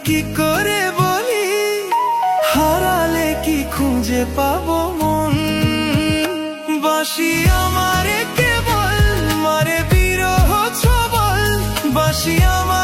কি করে বলি, হারালে কি খুঁজে পাবো মন। বাঁশি আমারে কেবল মারে বিরহ ছবল, বাঁশি আমার